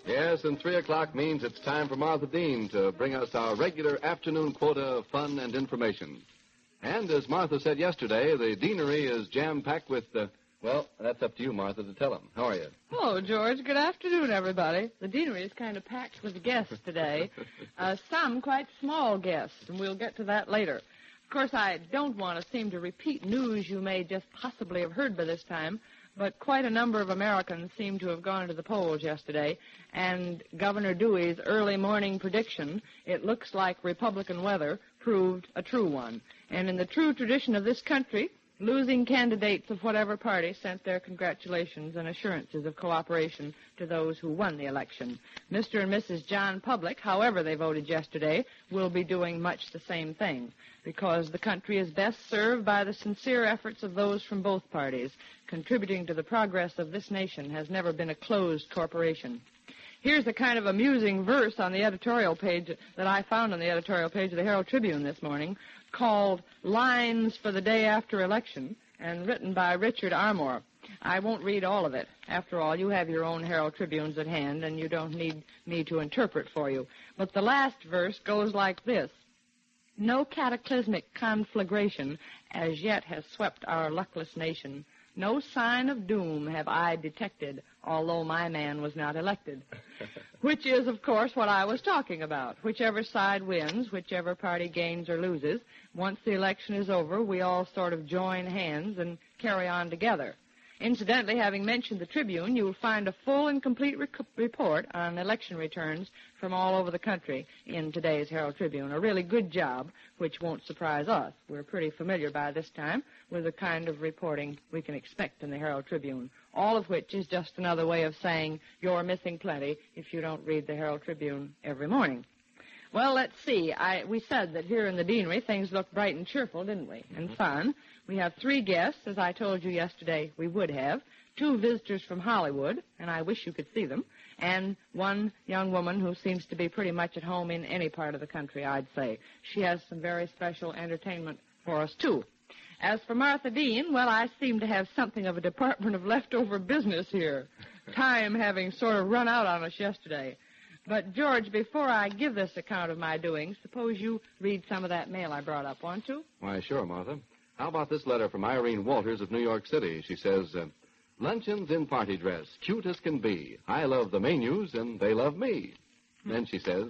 Yes, and 3 o'clock means it's time for Martha Dean to bring us our regular afternoon quota of fun and information. And as Martha said yesterday, the deanery is jam-packed with, well, that's up to you, Martha, to tell them. How are you? Hello, George. Good afternoon, everybody. The deanery is kind of packed with guests today. Some quite small guests, and we'll get to that later. Of course, I don't want to seem to repeat news you may just possibly have heard by this time, but quite a number of Americans seem to have gone to the polls yesterday, and Governor Dewey's early morning prediction, it looks like Republican weather, proved a true one. And in the true tradition of this country, losing candidates of whatever party sent their congratulations and assurances of cooperation to those who won the election. Mr. and Mrs. John Public, however they voted yesterday, will be doing much the same thing, because the country is best served by the sincere efforts of those from both parties. Contributing to the progress of this nation has never been a closed corporation. Here's a kind of amusing verse on the editorial page that I found on the editorial page of the Herald Tribune this morning, called Lines for the Day After Election, and written by Richard Armour. I won't read all of it. After all, you have your own Herald Tribunes at hand, and you don't need me to interpret for you. But the last verse goes like this. No cataclysmic conflagration as yet has swept our luckless nation. No sign of doom have I detected, although my man was not elected. Which is, of course, what I was talking about. Whichever side wins, whichever party gains or loses, once the election is over, we all sort of join hands and carry on together. Incidentally, having mentioned the Tribune, you will find a full and complete report on election returns from all over the country in today's Herald Tribune. A really good job, which won't surprise us. We're pretty familiar by this time with the kind of reporting we can expect in the Herald Tribune, all of which is just another way of saying you're missing plenty if you don't read the Herald Tribune every morning. Well, let's see. We said that here in the deanery things looked bright and cheerful, didn't we? And fun. We have 3 guests, as I told you yesterday we would have, 2 visitors from Hollywood, and I wish you could see them, and 1 young woman who seems to be pretty much at home in any part of the country, I'd say. She has some very special entertainment for us, too. As for Martha Dean, well, I seem to have something of a department of leftover business here, time having sort of run out on us yesterday. But, George, before I give this account of my doings, suppose you read some of that mail I brought up, want to? Why, sure, Martha. How about this letter from Irene Walters of New York City? She says, luncheons in party dress, cute as can be. I love the menus, and they love me. Then she says,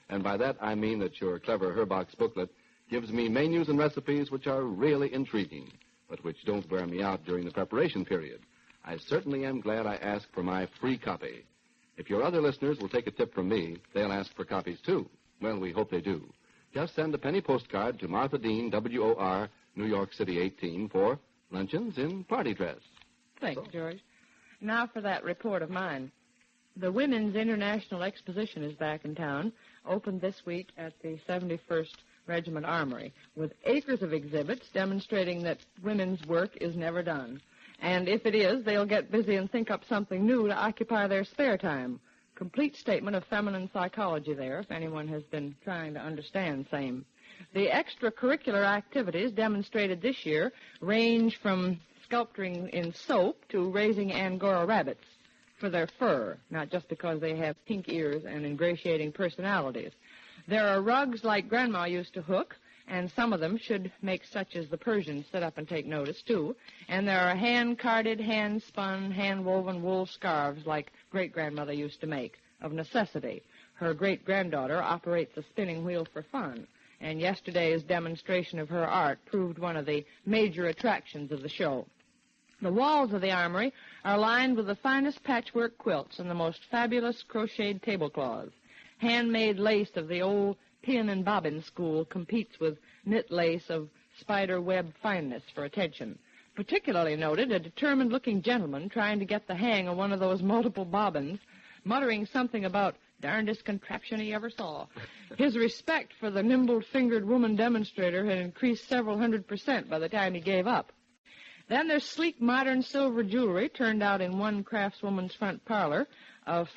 and by that I mean that your clever Herbox booklet gives me menus and recipes which are really intriguing, but which don't wear me out during the preparation period. I certainly am glad I asked for my free copy. If your other listeners will take a tip from me, they'll ask for copies, too. Well, we hope they do. Just send a penny postcard to Martha Dean, W.O.R., New York City 18, for luncheons in party dress. Thanks, George. Now for that report of mine. The Women's International Exposition is back in town, opened this week at the 71st Regiment Armory, with acres of exhibits demonstrating that women's work is never done. And if it is, they'll get busy and think up something new to occupy their spare time. Complete statement of feminine psychology there, if anyone has been trying to understand same. The extracurricular activities demonstrated this year range from sculpturing in soap to raising Angora rabbits for their fur, not just because they have pink ears and ingratiating personalities. There are rugs like Grandma used to hook, and some of them should make such as the Persians sit up and take notice, too. And there are hand-carded, hand-spun, hand-woven wool scarves like Great-Grandmother used to make, of necessity. Her great-granddaughter operates a spinning wheel for fun, and yesterday's demonstration of her art proved one of the major attractions of the show. The walls of the armory are lined with the finest patchwork quilts and the most fabulous crocheted tablecloths. Handmade lace of the old pin and bobbin school competes with knit lace of spider web fineness for attention. Particularly noted a determined-looking gentleman trying to get the hang of one of those multiple bobbins, muttering something about darndest contraption he ever saw. His respect for the nimble-fingered woman demonstrator had increased several 100% by the time he gave up. Then there's sleek modern silver jewelry turned out in one craftswoman's front parlor,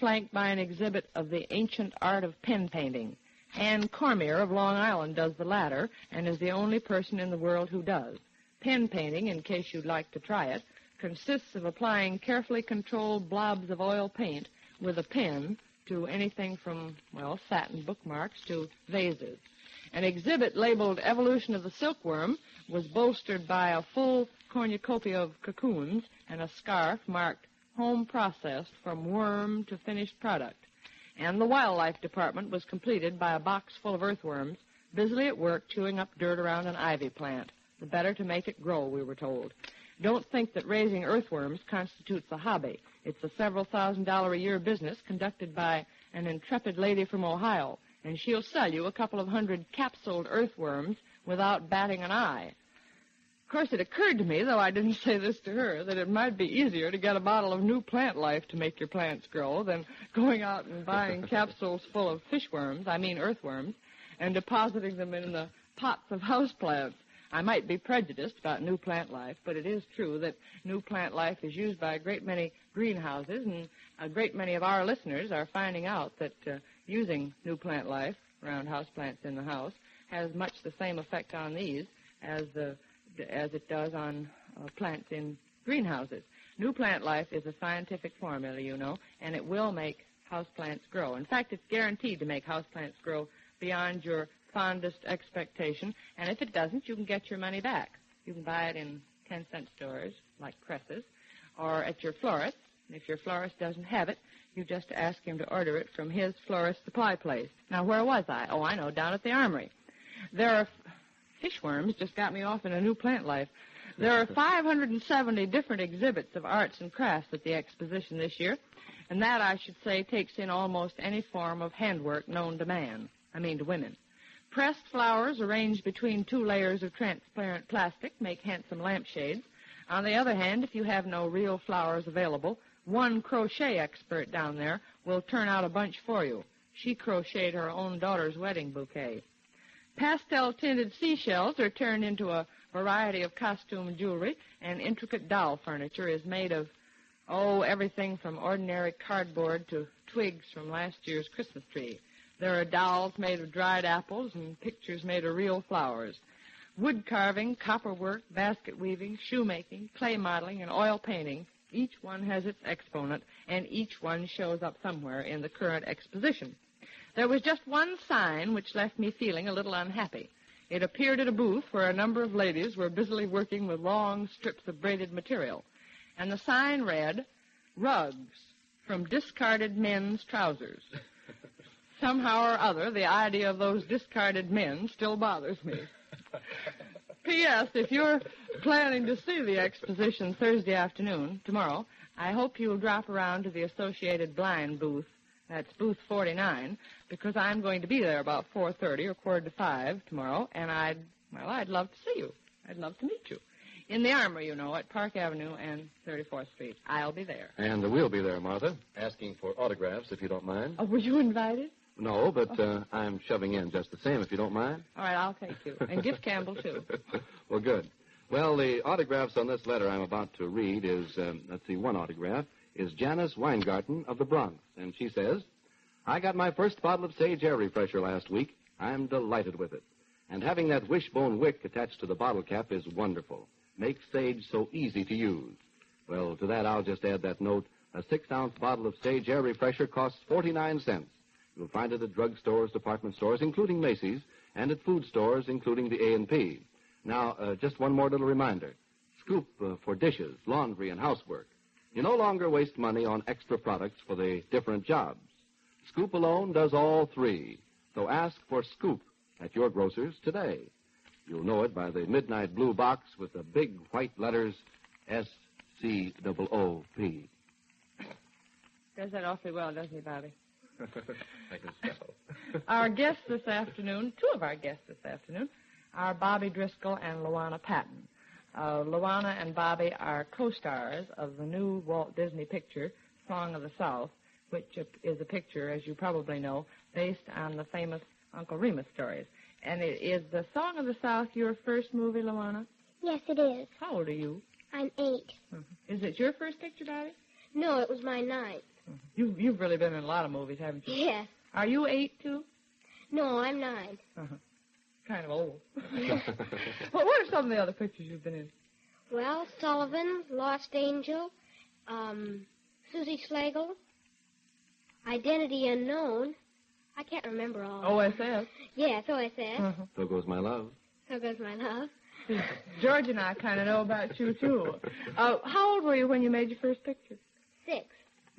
flanked by an exhibit of the ancient art of pen painting. Ann Cormier of Long Island does the latter, and is the only person in the world who does. Pen painting, in case you'd like to try it, consists of applying carefully controlled blobs of oil paint with a pen to anything from, well, satin bookmarks to vases. An exhibit labeled Evolution of the Silkworm was bolstered by a full cornucopia of cocoons and a scarf marked Home Processed from Worm to Finished Product. And the wildlife department was completed by a box full of earthworms busily at work chewing up dirt around an ivy plant, the better to make it grow, we were told. Don't think that raising earthworms constitutes a hobby. It's a several $1,000-a-year business conducted by an intrepid lady from Ohio, and she'll sell you a couple of hundred capsuled earthworms without batting an eye. Of course, it occurred to me, though I didn't say this to her, that it might be easier to get a bottle of new plant life to make your plants grow than going out and buying capsules full of earthworms, and depositing them in the pots of houseplants. I might be prejudiced about new plant life, but it is true that new plant life is used by a great many greenhouses, and a great many of our listeners are finding out that using new plant life around houseplants in the house has much the same effect on these as it does on plants in greenhouses. New plant life is a scientific formula, you know, and it will make houseplants grow. In fact, it's guaranteed to make houseplants grow beyond your fondest expectation, and if it doesn't, you can get your money back. You can buy it in 10-cent stores, like Presses, or at your florist. And if your florist doesn't have it, you just ask him to order it from his florist supply place. Now, where was I? Oh, I know, down at the Armory. There are fishworms just got me off in a new plant life. There are 570 different exhibits of arts and crafts at the exposition this year, and that, I should say, takes in almost any form of handwork known to man. To women. Pressed flowers arranged between 2 layers of transparent plastic make handsome lampshades. On the other hand, if you have no real flowers available, one crochet expert down there will turn out a bunch for you. She crocheted her own daughter's wedding bouquet. Pastel-tinted seashells are turned into a variety of costume jewelry, and intricate doll furniture is made of, everything from ordinary cardboard to twigs from last year's Christmas tree. There are dolls made of dried apples and pictures made of real flowers. Wood carving, copperwork, basket weaving, shoemaking, clay modeling, and oil painting, each one has its exponent, and each one shows up somewhere in the current exposition. There was just one sign which left me feeling a little unhappy. It appeared at a booth where a number of ladies were busily working with long strips of braided material, and the sign read, "Rugs from discarded men's trousers." Somehow or other, the idea of those discarded men still bothers me. P.S. If you're planning to see the exposition Thursday afternoon, tomorrow, I hope you'll drop around to the Associated Blind booth. That's booth 49, because I'm going to be there about 4:30 or 4:45 tomorrow, and I'd love to see you. I'd love to meet you. In the Armory, you know, at Park Avenue and 34th Street. I'll be there. And we'll be there, Martha, asking for autographs, if you don't mind. Oh, were you invited? No, but I'm shoving in just the same, if you don't mind. All right, I'll take you. And Gift Campbell, too. Well, good. Well, the autographs on this letter I'm about to read is, one autograph is Janice Weingarten of the Bronx. And she says, "I got my first bottle of Sage Air Refresher last week. I'm delighted with it. And having that wishbone wick attached to the bottle cap is wonderful. Makes Sage so easy to use. Well, to that, I'll just add that note. A 6-ounce bottle of Sage Air Refresher costs 49 cents. You'll find it at drugstores, department stores, including Macy's, and at food stores, including the A&P. Now, just one more little reminder. Scoop for dishes, laundry, and housework. You no longer waste money on extra products for the different jobs. Scoop alone does all 3. So ask for Scoop at your grocer's today. You'll know it by the midnight blue box with the big white letters SCOOP. Does that awfully well, doesn't he, Bobby? I can spell. Our guests this afternoon, 2 of our guests this afternoon, are Bobby Driscoll and Luana Patton. Luana and Bobby are co-stars of the new Walt Disney picture, Song of the South, which is a picture, as you probably know, based on the famous Uncle Remus stories. And is the Song of the South your first movie, Luana? Yes, it is. How old are you? I'm 8. Is it your first picture, Bobby? No, it was my 9th. You've really been in a lot of movies, haven't you? Yes. Are you 8, too? No, I'm 9. Kind of old. Well, what are some of the other pictures you've been in? Well, Sullivan, Lost Angel, Susie Schlegel. Identity Unknown. I can't remember all. OSS. Yes, OSS. Uh-huh. So Goes My Love. So Goes My Love. George and I kind of know about you, too. How old were you when you made your first picture? 6.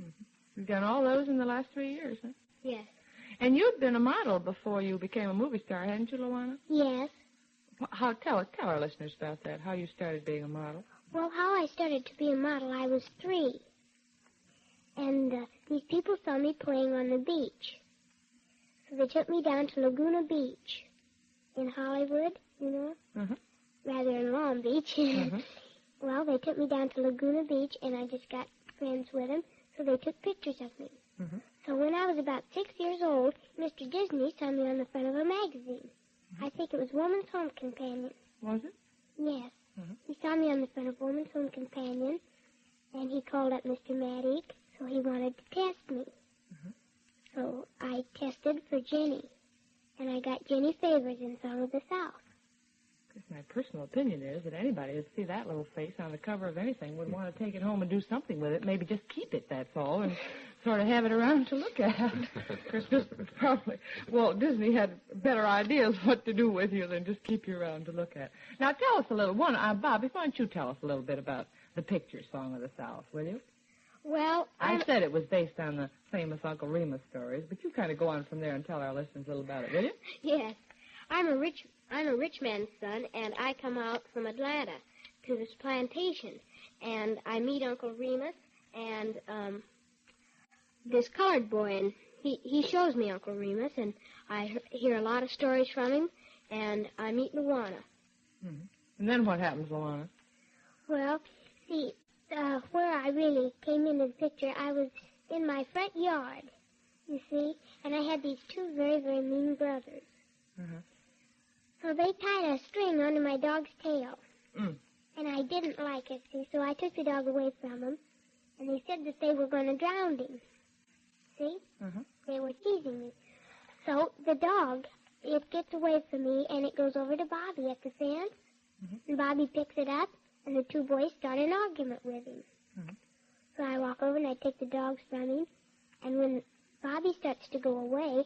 Mm-hmm. You've done all those in the last 3 years, huh? Yes. And you'd been a model before you became a movie star, hadn't you, Luana? Yes. Tell our listeners about that, how you started being a model. Well, how I started to be a model, I was 3. And these people saw me playing on the beach. So they took me down to Laguna Beach in Hollywood, you know, Uh-huh. rather in Long Beach. Uh-huh. Well, they took me down to Laguna Beach, and I just got friends with them, so they took pictures of me. Uh-huh. So when I was about 6 years old, Mr. Disney saw me on the front of a magazine. I think it was Woman's Home Companion. Was it? Yes. Uh-huh. He saw me on the front of Woman's Home Companion, and he called up Mr. Maddock, so he wanted to test me. Uh-huh. So I tested for Jenny, and I got Jenny Favors in Song of the South. My personal opinion is that anybody who'd see that little face on the cover of anything would want to take it home and do something with it. Maybe just keep it, that's all, and sort of have it around to look at. Because probably Walt Disney had better ideas what to do with you than just keep you around to look at. Now, tell us a little. Bobby, why don't you tell us a little bit about the picture Song of the South, will you? Well, I said it was based on the famous Uncle Remus stories, but you kind of go on from there and tell our listeners a little about it, will you? Yes. I'm a rich man's son, and I come out from Atlanta to this plantation, and I meet Uncle Remus and this colored boy, and he shows me Uncle Remus, and I hear a lot of stories from him, and I meet Luana. Mm-hmm. And then what happens, Luana? Well, see, where I really came into the picture, I was in my front yard, you see, and I had these 2 very, very mean brothers. Uh-huh. So they tied a string onto my dog's tail. Mm. And I didn't like it, see, so I took the dog away from them. And they said that they were going to drown him. See? Uh-huh. They were teasing me. So the dog, it gets away from me, and it goes over to Bobby at the fence. Mm-hmm. And Bobby picks it up, and the 2 boys start an argument with him. Mm-hmm. So I walk over, and I take the dogs from him. And when Bobby starts to go away,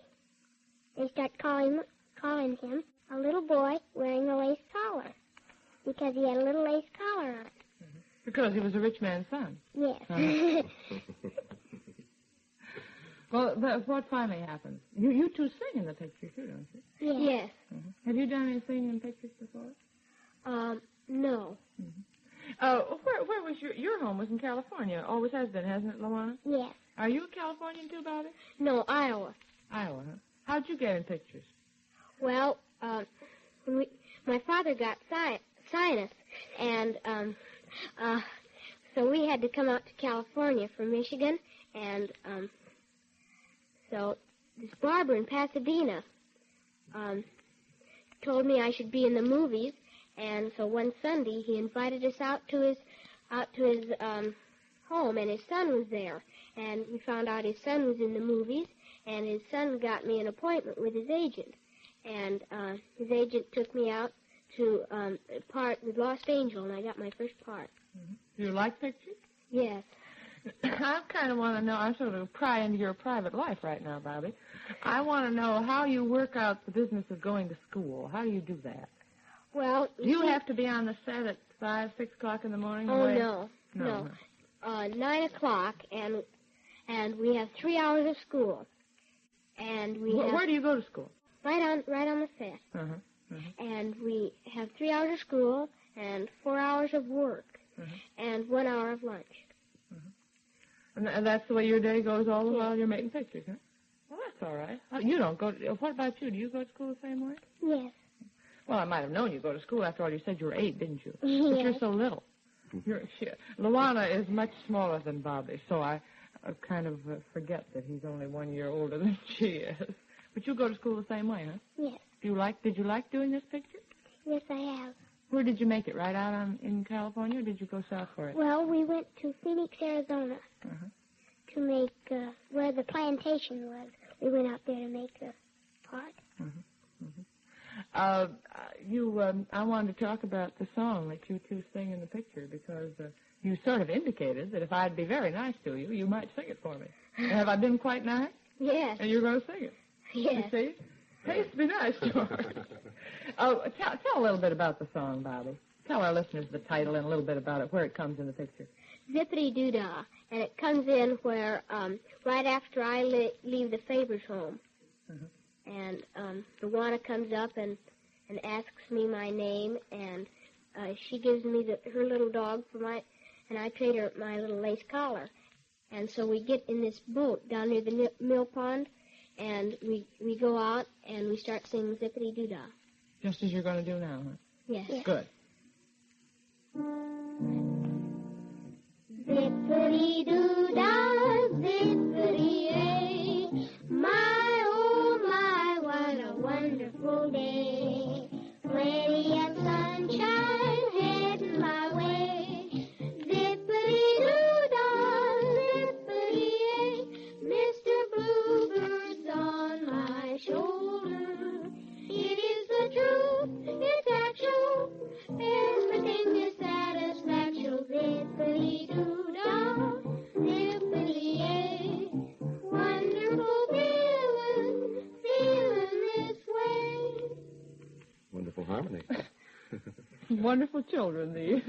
they start calling him a little boy wearing a lace collar, because he had a little lace collar on. Mm-hmm. Because he was a rich man's son. Yes. Uh-huh. Well, what finally happens? You 2 sing in the picture, too, don't you? Yes. Mm-hmm. Have you done any singing in pictures before? No. Mm-hmm. Where was your home? Was in California. Always has been, hasn't it, Luana? Yes. Are you a Californian, too, Bobby? No, Iowa. Iowa, huh? How'd you get in pictures? Well, my father got sinus, and so we had to come out to California from Michigan, and so this barber in Pasadena told me I should be in the movies, and so one Sunday he invited us out to his home, and his son was there, and we found out his son was in the movies, and his son got me an appointment with his agent. And his agent took me out to part with Lost Angel, and I got my first part. Mm-hmm. Do you like pictures? Yes. I kind of want to know, I'm sort of pry into your private life right now, Bobby. I want to know how you work out the business of going to school. How do you do that? Well, Do you have to be on the set at 5, 6 o'clock in the morning? Oh, away? no. 9 o'clock, and we have 3 hours of school. And Where do you go to school? Right on the set. Uh-huh. Uh-huh. And we have 3 hours of school and 4 hours of work and 1 hour of lunch. And that's the way your day goes all the while you're making pictures, huh? Well, that's all right. You don't go to... What about you? Do you go to school the same way? Yes. Well, I might have known you go to school. After all, you said you were 8, didn't you? Yes. But you're so little. Luana is much smaller than Bobby, so I kind of forget that he's only 1 year older than she is. But you go to school the same way, huh? Yes. Did you like doing this picture? Yes, I have. Where did you make it? Right out in California, or did you go south for it? Well, we went to Phoenix, Arizona to make where the plantation was. We went out there to make the part. I wanted to talk about the song that you 2 sing in the picture because you sort of indicated that if I'd be very nice to you, you might sing it for me. Have I been quite nice? Yes. And you're going to sing it? Yes. You see? Pays to be nice, George. Oh, tell a little bit about the song, Bobby. Tell our listeners the title and a little bit about it, where it comes in the picture. Zippity-doo-dah. And it comes in where, right after I leave the Favors home. And the Juana comes up and asks me my name, and she gives me her little dog and I trade her my little lace collar. And so we get in this boat down near the mill pond, and we go out and we start singing Zippity-doo-dah. Just as you're going to do now, huh? Yes. Good. Zippity-doo-dah, zippity-ay, my, oh my, what a wonderful day. Plenty of sunshine heading my way. Zippity-doo-dah, zippity-ay, Mr. Bluebird's on my shoulder. It is the truth, it's actual, everything is satisfactual. Zippity-doo-dah, zippity-ay, wonderful feeling this way. Wonderful harmony. Wonderful children, these.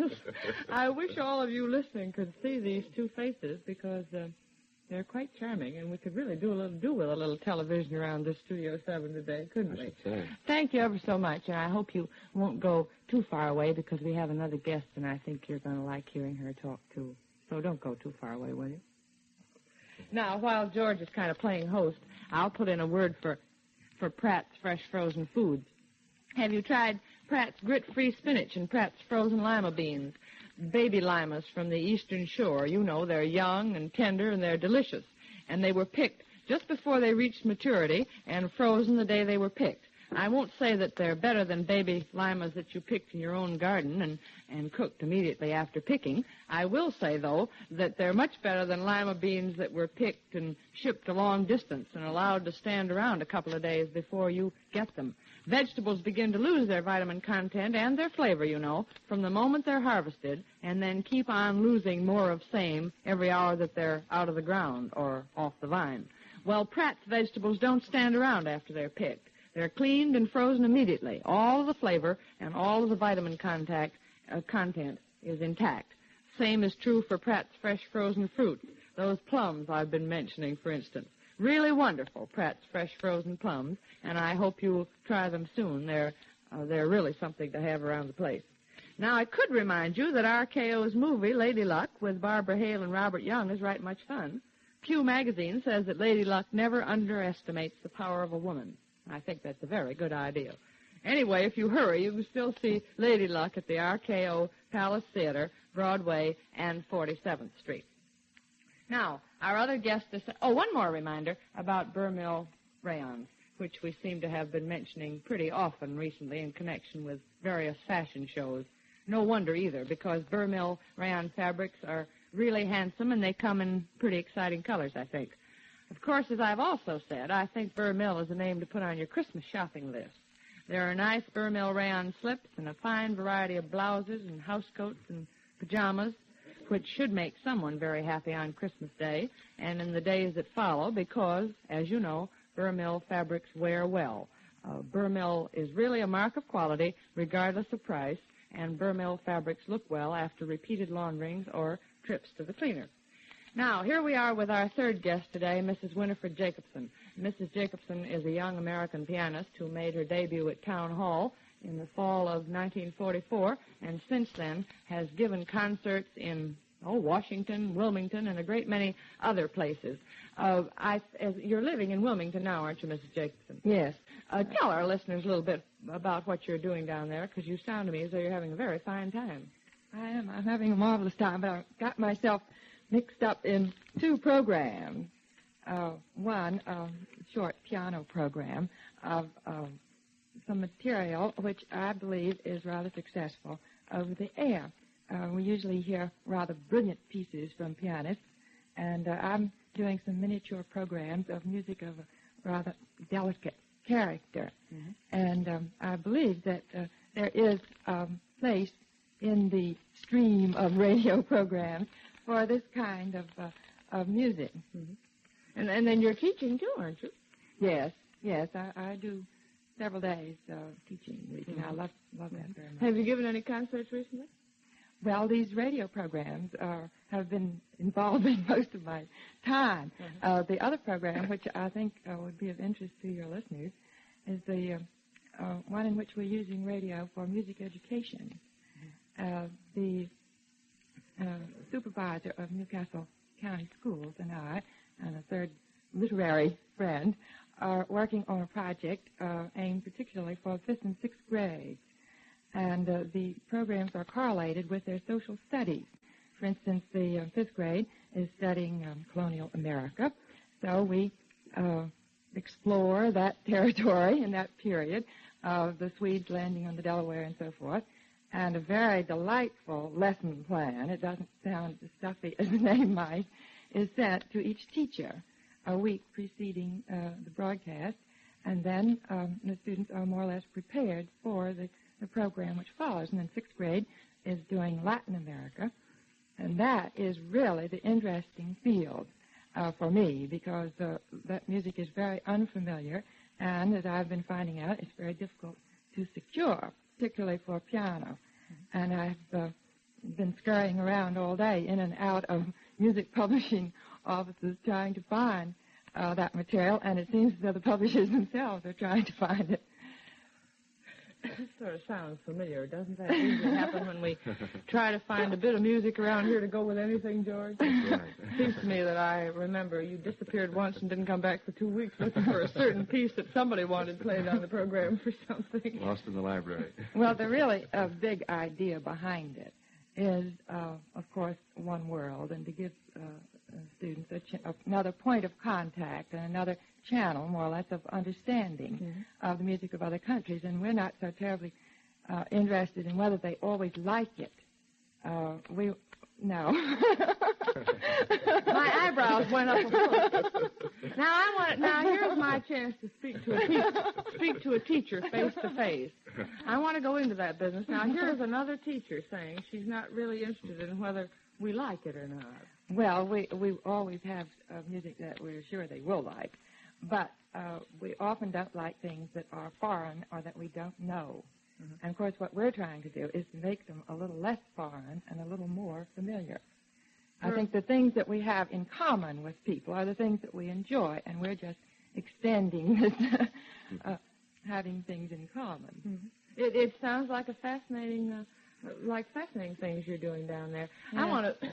I wish all of you listening could see these two faces, because they're quite charming, and we could really do with a little television around this Studio 7 today, couldn't we? I should say. Thank you ever so much, and I hope you won't go too far away, because we have another guest, and I think you're going to like hearing her talk, too. So don't go too far away, will you? Now, while George is kind of playing host, I'll put in a word for Pratt's Fresh Frozen Foods. Have you tried Pratt's grit-free spinach and Pratt's frozen lima beans? Baby limas from the eastern shore. You know, they're young and tender, and they're delicious. And they were picked just before they reached maturity and frozen the day they were picked. I won't say that they're better than baby limas that you picked in your own garden and cooked immediately after picking. I will say, though, that they're much better than lima beans that were picked and shipped a long distance and allowed to stand around a couple of days before you get them. Vegetables begin to lose their vitamin content and their flavor, you know, from the moment they're harvested, and then keep on losing more of same every hour that they're out of the ground or off the vine. Well, Pratt's vegetables don't stand around after they're picked. They're cleaned and frozen immediately. All of the flavor and all of the vitamin content is intact. Same is true for Pratt's fresh frozen fruit. Those plums I've been mentioning, for instance. Really wonderful, Pratt's fresh frozen plums, and I hope you'll try them soon. They're really something to have around the place. Now, I could remind you that RKO's movie, Lady Luck, with Barbara Hale and Robert Young, is right much fun. Pew magazine says that Lady Luck never underestimates the power of a woman. I think that's a very good idea. Anyway, if you hurry, you can still see Lady Luck at the RKO Palace Theater, Broadway, and 47th Street. Now, our other guest is... Oh, one more reminder about Burmill rayons, which we seem to have been mentioning pretty often recently in connection with various fashion shows. No wonder either, because Burmill rayon fabrics are really handsome, and they come in pretty exciting colors, I think. Of course, as I've also said, I think Burmill is a name to put on your Christmas shopping list. There are nice Burmill rayon slips and a fine variety of blouses and housecoats and pajamas, which should make someone very happy on Christmas Day and in the days that follow because, as you know, Burmill fabrics wear well. Burmill is really a mark of quality regardless of price, and Burmill fabrics look well after repeated launderings or trips to the cleaner. Now, here we are with our third guest today, Mrs. Winifred Jacobson. Mrs. Jacobson is a young American pianist who made her debut at Town Hall in the fall of 1944, and since then has given concerts in Washington, Wilmington, and a great many other places. You're living in Wilmington now, aren't you, Mrs. Jacobson? Yes. Tell our listeners a little bit about what you're doing down there, because you sound to me as though you're having a very fine time. I am. I'm having a marvelous time, but I've got myself mixed up in two programs. One, short piano program of some material which I believe is rather successful over the air. We usually hear rather brilliant pieces from pianists, and I'm doing some miniature programs of music of a rather delicate character. Mm-hmm. And I believe that there is a place in the stream of radio programs for this kind of music. Mm-hmm. And then you're teaching, too, aren't you? Yes, I do several days teaching a week, and I love that very much. Have you given any concerts recently? Well, these radio programs have been involving most of my time. The other program, which I think would be of interest to your listeners, is the one in which we're using radio for music education. The supervisor of Newcastle County Schools and I, and a third literary friend, are working on a project aimed particularly for 5th and 6th grades. And the programs are correlated with their social studies. For instance, the 5th grade is studying colonial America. So we explore that territory in that period of the Swedes landing on the Delaware and so forth. And a very delightful lesson plan, it doesn't sound as stuffy as the name might, is sent to each teacher a week preceding the broadcast. And then the students are more or less prepared for the program which follows. And then 6th grade is doing Latin America. And that is really the interesting field for me, because that music is very unfamiliar. And as I've been finding out, it's very difficult to secure, particularly for piano. And I've been scurrying around all day in and out of music publishing offices trying to find that material. And it seems as though the publishers themselves are trying to find it. This sort of sounds familiar. Doesn't that usually happen when we try to find a bit of music around here to go with anything, George? That's right. It seems to me that I remember you disappeared once and didn't come back for 2 weeks looking for a certain piece that somebody wanted played on the program for something. Lost in the library. Well, the really big idea behind it is, of course, one world, and to give students another point of contact and another channel, more or less, of understanding of the music of other countries. And we're not so terribly interested in whether they always like it. No. My eyebrows went up a foot. Now here's my chance to speak to a teacher face to face. I want to go into that business. Now here's another teacher saying she's not really interested in whether we like it or not. Well, we always have music that we're sure they will like, but we often don't like things that are foreign or that we don't know. And, of course, what we're trying to do is to make them a little less foreign and a little more familiar. I think the things that we have in common with people are the things that we enjoy, and we're just extending this having things in common. It sounds like a fascinating things you're doing down there. Yeah. I want to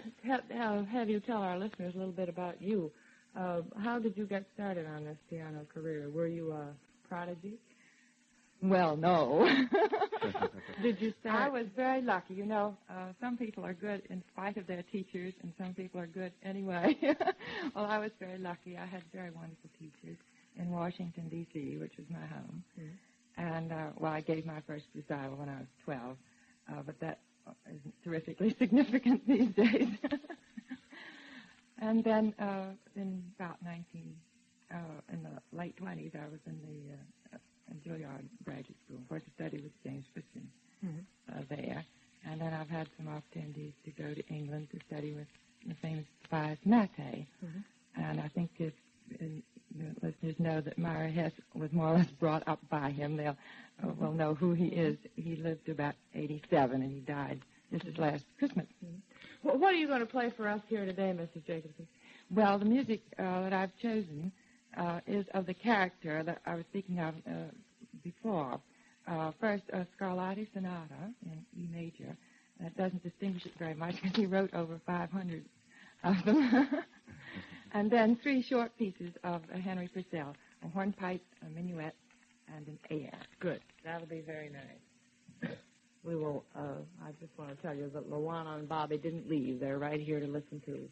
have you tell our listeners a little bit about you. How did you get started on this piano career? Were you a prodigy? Well, no. Did you start? I was very lucky. You know, some people are good in spite of their teachers, and some people are good anyway. Well, I was very lucky. I had very wonderful teachers in Washington, D.C., which was my home. And, I gave my first recital when I was 12, but that isn't terrifically significant these days. And then in about in the late 20s, I was in the Juilliard Graduate School. Of course, I studied with James Christian there. And then I've had some opportunities to go to England to study with the famous Tobias Mattei. And I think if the listeners know that Myra Hess was more or less brought up by him, they'll will know who he is. He lived to about 87, and he died this is last Christmas. Well, what are you going to play for us here today, Mrs. Jacobson? Well, the music that I've chosen is of the character that I was speaking of before. First, a Scarlatti Sonata in E major. That doesn't distinguish it very much because he wrote over 500 of them. And then 3 short pieces of Henry Purcell, a hornpipe, a minuet, and an air. Good. That'll be very nice. We will, I just want to tell you that Luana and Bobby didn't leave. They're right here to listen to.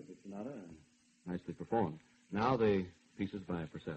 Perfect sonata. Nicely performed. Now the pieces by Purcell.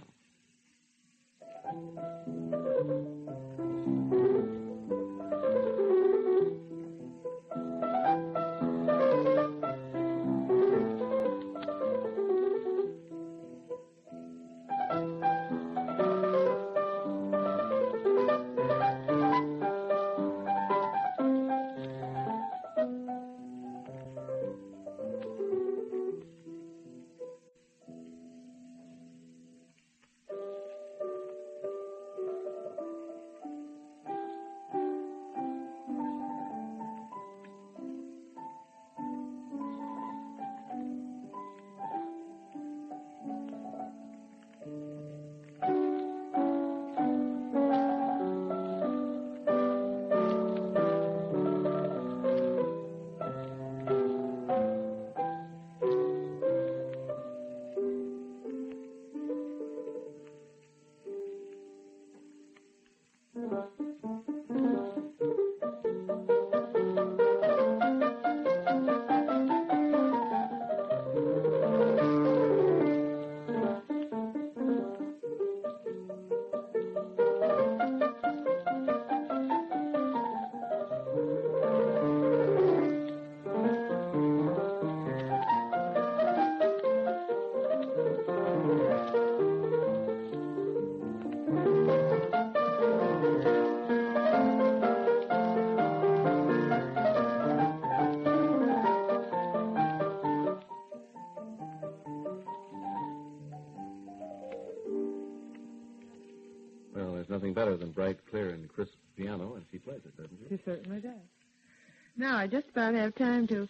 Well, there's nothing better than bright, clear, and crisp piano, and she plays it, doesn't she? She certainly does. Now, I just about have time to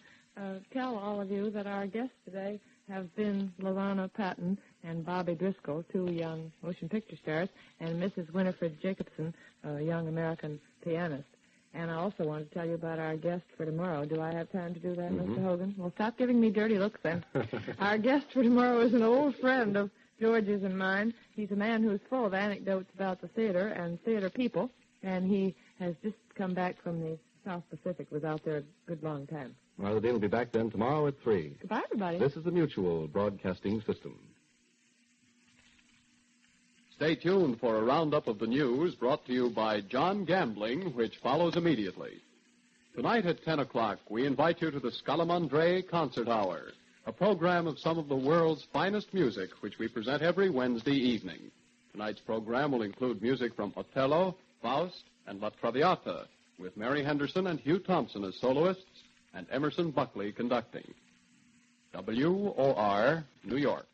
tell all of you that our guests today have been Lorana Patton and Bobby Driscoll, two young motion picture stars, and Mrs. Winifred Jacobson, a young American pianist. And I also want to tell you about our guest for tomorrow. Do I have time to do that, Mr. Hogan? Well, stop giving me dirty looks then. Our guest for tomorrow is an old friend of George's and mine. He's a man who's full of anecdotes about the theater and theater people, and he has just come back from the South Pacific, was out there a good long time. Well, the deal will be back then tomorrow at 3. Goodbye, everybody. This is the Mutual Broadcasting System. Stay tuned for a roundup of the news brought to you by John Gambling, which follows immediately. Tonight at 10 o'clock, we invite you to the Scalamandre Concert Hour, a program of some of the world's finest music, which we present every Wednesday evening. Tonight's program will include music from Othello, Faust, and La Traviata, with Mary Henderson and Hugh Thompson as soloists and Emerson Buckley conducting. WOR, New York.